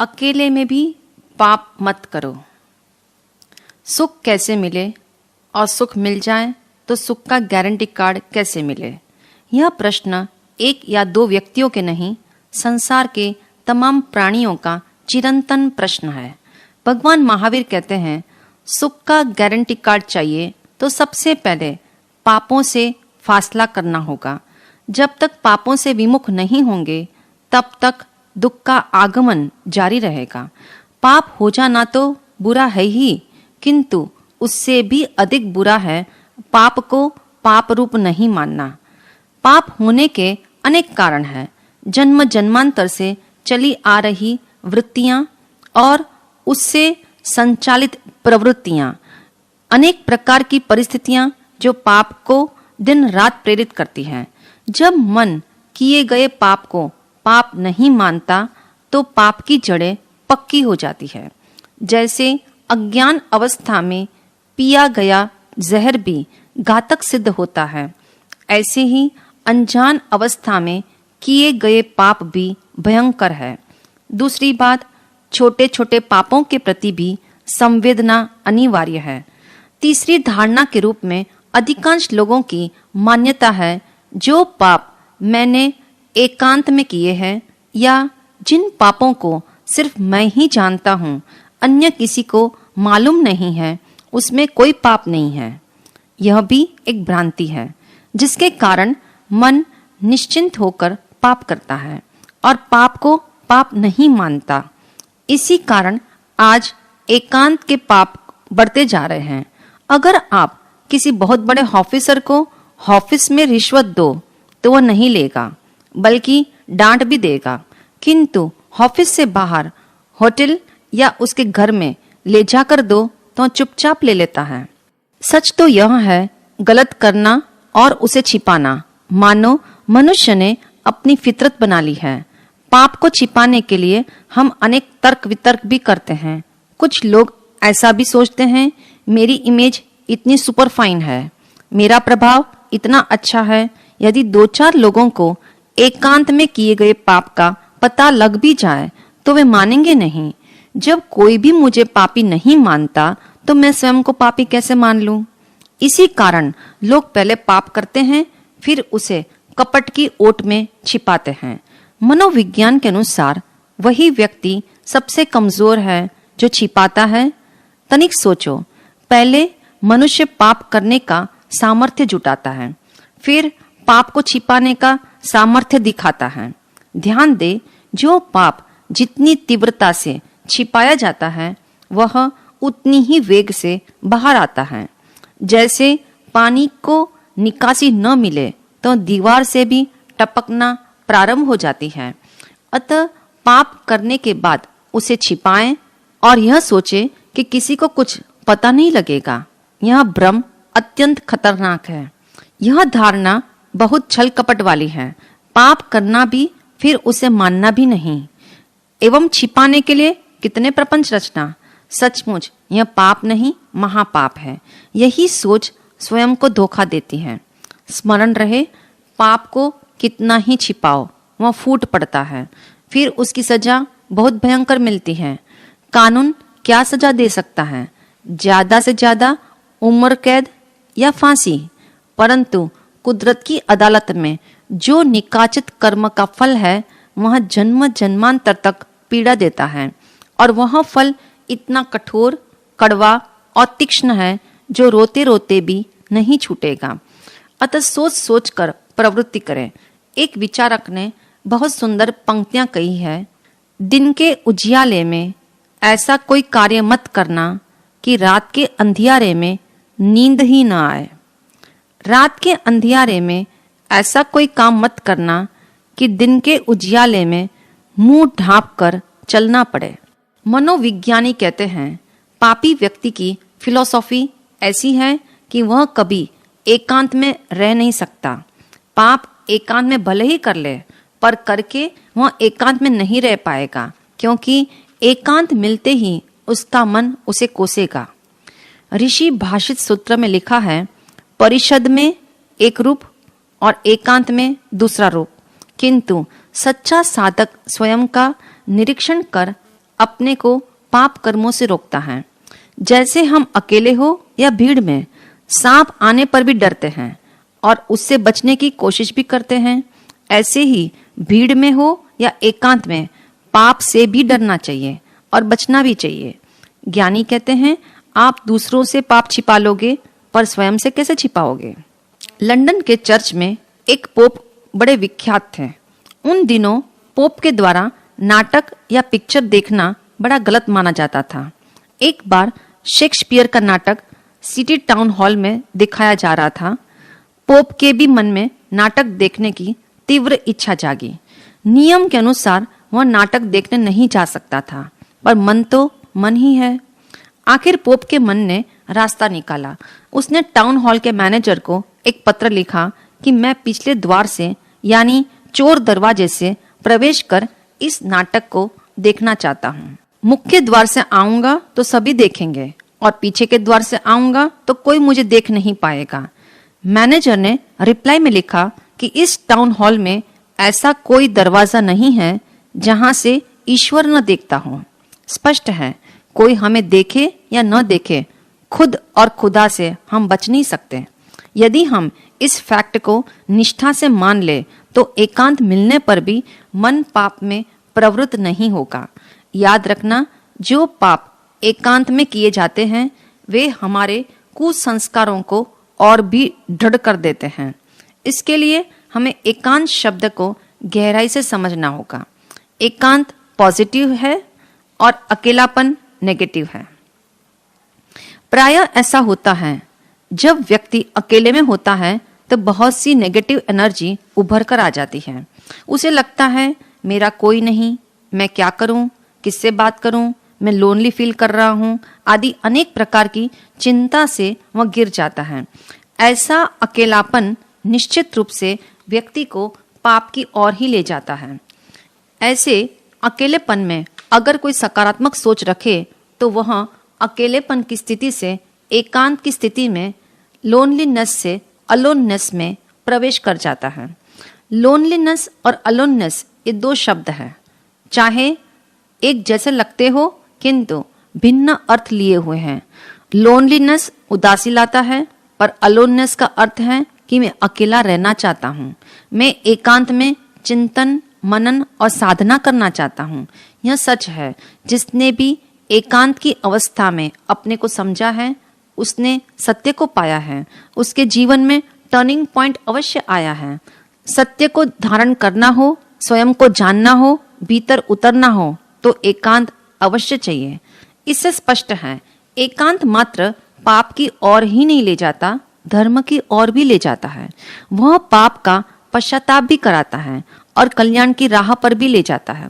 अकेले में भी पाप मत करो। सुख कैसे मिले और सुख मिल जाए तो सुख का गारंटी कार्ड कैसे मिले? यह प्रश्न एक या दो व्यक्तियों के नहीं, संसार के तमाम प्राणियों का चिरंतन प्रश्न है। भगवान महावीर कहते हैं, सुख का गारंटी कार्ड चाहिए तो सबसे पहले पापों से फासला करना होगा। जब तक पापों से विमुख नहीं होंगे तब तक दुख का आगमन जारी रहेगा। पाप हो जाना तो बुरा है ही, किंतु उससे भी अधिक बुरा है पाप को पाप रूप नहीं मानना। पाप होने के अनेक कारण हैं। जन्म जन्मांतर से चली आ रही वृत्तियां और उससे संचालित प्रवृत्तियां, अनेक प्रकार की परिस्थितियां जो पाप को दिन रात प्रेरित करती हैं। जब मन किए गए पाप को पाप नहीं मानता तो पाप की जड़ें पक्की हो जाती है। जैसे अज्ञान अवस्था में पिया गया जहर भी घातक सिद्ध होता है, ऐसे ही अनजान अवस्था में किए गए पाप भी भयंकर है। दूसरी बात, छोटे छोटे पापों के प्रति भी संवेदना अनिवार्य है। तीसरी धारणा के रूप में अधिकांश लोगों की मान्यता है, जो पाप मैंने एकांत में किए हैं या जिन पापों को सिर्फ मैं ही जानता हूँ, अन्य किसी को मालूम नहीं है, उसमें कोई पाप नहीं है। यह भी एक भ्रांति है, जिसके कारण मन निश्चिंत होकर पाप करता है और पाप को पाप नहीं मानता। इसी कारण आज एकांत के पाप बढ़ते जा रहे हैं। अगर आप किसी बहुत बड़े ऑफिसर को ऑफिस में रिश्वत दो तो वह नहीं लेगा, बल्कि डांट भी देगा, किंतु ऑफिस से बाहर होटल या उसके घर में ले जाकर दो तो चुपचाप ले लेता है। सच तो यह है, गलत करना और उसे छिपाना मानो मनुष्य ने अपनी फितरत बना ली है। पाप को छिपाने के लिए हम अनेक तर्क वितर्क भी करते हैं। कुछ लोग ऐसा भी सोचते हैं, मेरी इमेज इतनी सुपर फाइन है, मेरा प्रभाव इतना अच्छा है, यदि दो चार लोगों को एकांत में किए गए पाप का पता लग भी जाए तो वे मानेंगे नहीं। जब कोई भी मुझे पापी नहीं मानता तो मैं स्वयं को पापी कैसे मान लूं? इसी कारण लोग पहले पाप करते हैं, फिर उसे कपट की ओट में छिपाते हैं। मनोविज्ञान के अनुसार वही व्यक्ति सबसे कमजोर है जो छिपाता है। तनिक सोचो, पहले मनुष्य पाप करने का सामर्थ्य जुटाता है, फिर पाप को छिपाने का सामर्थ्य दिखाता है। ध्यान दे, जो पाप जितनी तीव्रता से छिपाया जाता है वह उतनी ही वेग से बाहर आता है। जैसे पानी को निकासी न मिले तो दीवार से भी टपकना प्रारंभ हो जाती है। अतः पाप करने के बाद उसे छिपाएं और यह सोचे कि किसी को कुछ पता नहीं लगेगा। यह भ्रम अत्यंत खतरनाक है। यह धारणा बहुत छल कपट वाली है। पाप करना भी फिर उसे मानना भी नहीं, एवं छिपाने के लिए कितने प्रपंच रचना। सचमुच यह पाप नहीं, महापाप है। यही सोच स्वयं को धोखा देती है। स्मरण रहे, पाप को कितना ही छिपाओ वह फूट पड़ता है, फिर उसकी सजा बहुत भयंकर मिलती है। कानून क्या सजा दे सकता है? ज्यादा से ज्यादा उम्र कैद या फांसी। परंतु कुदरत की अदालत में जो निकाचित कर्म का फल है वह जन्म जन्मांतर तक पीड़ा देता है, और वह फल इतना कठोर, कड़वा और तीक्ष्ण है जो रोते रोते भी नहीं छूटेगा। अतः सोच सोच कर प्रवृत्ति करें। एक विचारक ने बहुत सुंदर पंक्तियां कही है, दिन के उजियाले में ऐसा कोई कार्य मत करना कि रात के अंधियारे में नींद ही न आए। रात के अंधियारे में ऐसा कोई काम मत करना कि दिन के उजियाले में मुंह ढांप कर चलना पड़े। मनोविज्ञानी कहते हैं, पापी व्यक्ति की फिलॉसफी ऐसी है कि वह कभी एकांत में रह नहीं सकता। पाप एकांत में भले ही कर ले, पर करके वह एकांत में नहीं रह पाएगा, क्योंकि एकांत मिलते ही उसका मन उसे कोसेगा। ऋषि भाषित सूत्र में लिखा है, परिषद में एक रूप और एकांत में दूसरा रूप, किंतु सच्चा साधक स्वयं का निरीक्षण कर अपने को पाप कर्मों से रोकता है। जैसे हम अकेले हो या भीड़ में सांप आने पर भी डरते हैं और उससे बचने की कोशिश भी करते हैं, ऐसे ही भीड़ में हो या एकांत में पाप से भी डरना चाहिए और बचना भी चाहिए। ज्ञानी कहते हैं, आप दूसरों से पाप छिपा लोगे पर स्वयं से कैसे छिपाओगे। लंदन के चर्च में एक पोप बड़े विख्यात थे। उन दिनों पोप के द्वारा नाटक या पिक्चर देखना बड़ा गलत माना जाता था। एक बार शेक्सपियर का नाटक सिटी टाउन हॉल में दिखाया जा रहा था। पोप के भी मन में नाटक देखने की तीव्र इच्छा जागी। नियम के अनुसार वह नाटक देखने नहीं जा सकता था, पर मन तो मन ही है। आखिर पोप के मन ने रास्ता निकाला। उसने टाउन हॉल के मैनेजर को एक पत्र लिखा कि मैं पिछले द्वार से यानी चोर दरवाजे से प्रवेश कर इस नाटक को देखना चाहता हूँ। मुख्य द्वार से आऊंगा तो सभी देखेंगे और पीछे के द्वार से आऊंगा तो कोई मुझे देख नहीं पाएगा। मैनेजर ने रिप्लाई में लिखा कि इस टाउन हॉल में ऐसा कोई दरवाजा नहीं है जहां से ईश्वर न देखता हो। स्पष्ट है, कोई हमें देखे या न देखे, खुद और खुदा से हम बच नहीं सकते। यदि हम इस फैक्ट को निष्ठा से मान ले तो एकांत मिलने पर भी मन पाप में प्रवृत्त नहीं होगा। याद रखना, जो पाप एकांत में किए जाते हैं वे हमारे कुसंस्कारों को और भी दृढ़ कर देते हैं। इसके लिए हमें एकांत शब्द को गहराई से समझना होगा। एकांत पॉजिटिव है और अकेलापन नेगेटिव है। प्रायः ऐसा होता है, जब व्यक्ति अकेले में होता है तो बहुत सी नेगेटिव एनर्जी उभर कर आ जाती है। उसे लगता है मेरा कोई नहीं, मैं क्या करूं, किससे बात करूं, मैं लोनली फील कर रहा हूं, आदि अनेक प्रकार की चिंता से वह गिर जाता है। ऐसा अकेलापन निश्चित रूप से व्यक्ति को पाप की ओर ही ले जाता है। ऐसे अकेलेपन में अगर कोई सकारात्मक सोच रखे तो वह अकेलेपन की स्थिति से एकांत की स्थिति में लोनलीनेस से अलोननेस में प्रवेश कर जाता है। लोनलीनेस और अलोननेस ये दो शब्द हैं, चाहे एक जैसे लगते हो किंतु भिन्न अर्थ लिए हुए हैं। लोनलीनेस उदासी लाता है, पर अलोननेस का अर्थ है कि मैं अकेला रहना चाहता हूँ, मैं एकांत में चिंतन मनन और साधना करना चाहता हूँ। यह सच है, जिसने भी एकांत की अवस्था में अपने को समझा है उसने सत्य को पाया है, उसके जीवन में टर्निंग पॉइंट अवश्य आया है। सत्य को धारण करना हो, स्वयं को जानना हो, भीतर उतरना हो तो एकांत अवश्य चाहिए। इससे स्पष्ट है, एकांत मात्र पाप की ओर ही नहीं ले जाता, धर्म की ओर भी ले जाता है। वह पाप का पश्चाताप भी कराता है और कल्याण की राह पर भी ले जाता है।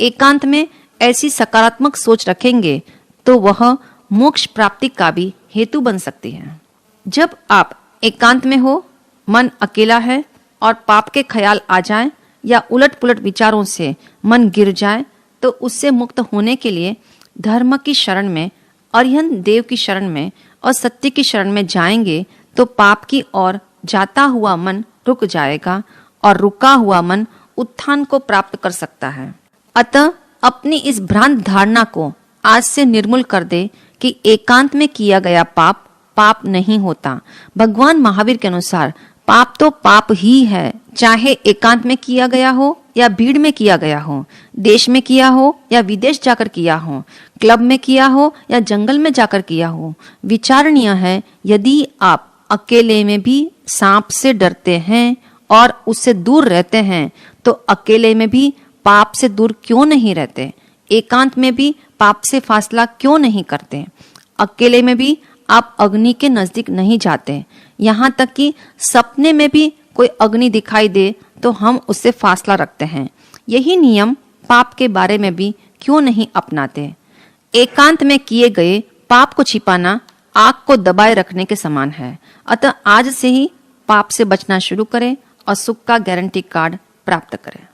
एकांत में ऐसी सकारात्मक सोच रखेंगे तो वह मोक्ष प्राप्ति का भी हेतु बन सकती है। जब आप एकांत में हो, मन अकेला है और पाप के ख्याल आ जाएं या उलट-पुलट विचारों से मन गिर जाए तो उससे मुक्त होने के लिए धर्म की शरण में, अरिहंत देव की शरण में और सत्य की शरण में जाएंगे तो पाप की ओर जाता हुआ मन रुक जाएगा और रुका हुआ मन उत्थान को प्राप्त कर सकता है। अतः अपनी इस भ्रांत धारणा को आज से निर्मूल कर दे कि एकांत में किया गया पाप पाप नहीं होता। भगवान महावीर के अनुसार पाप तो पाप ही है, चाहे एकांत में किया गया हो या भीड़ में किया गया हो, देश में किया हो या विदेश जाकर किया हो, क्लब में किया हो या जंगल में जाकर किया हो। विचारणीय है, यदि आप अकेले में भी सांप से डरते हैं और उससे दूर रहते हैं तो अकेले में भी पाप से दूर क्यों नहीं रहते? एकांत में भी पाप से फासला क्यों नहीं करते? अकेले में भी आप अग्नि के नजदीक नहीं जाते, यहाँ तक कि सपने में भी कोई अग्नि दिखाई दे तो हम उससे फासला रखते हैं। यही नियम पाप के बारे में भी क्यों नहीं अपनाते? एकांत में किए गए पाप को छिपाना आग को दबाए रखने के समान है। अतः आज से ही पाप से बचना शुरू करें और सुख का गारंटी कार्ड प्राप्त करें।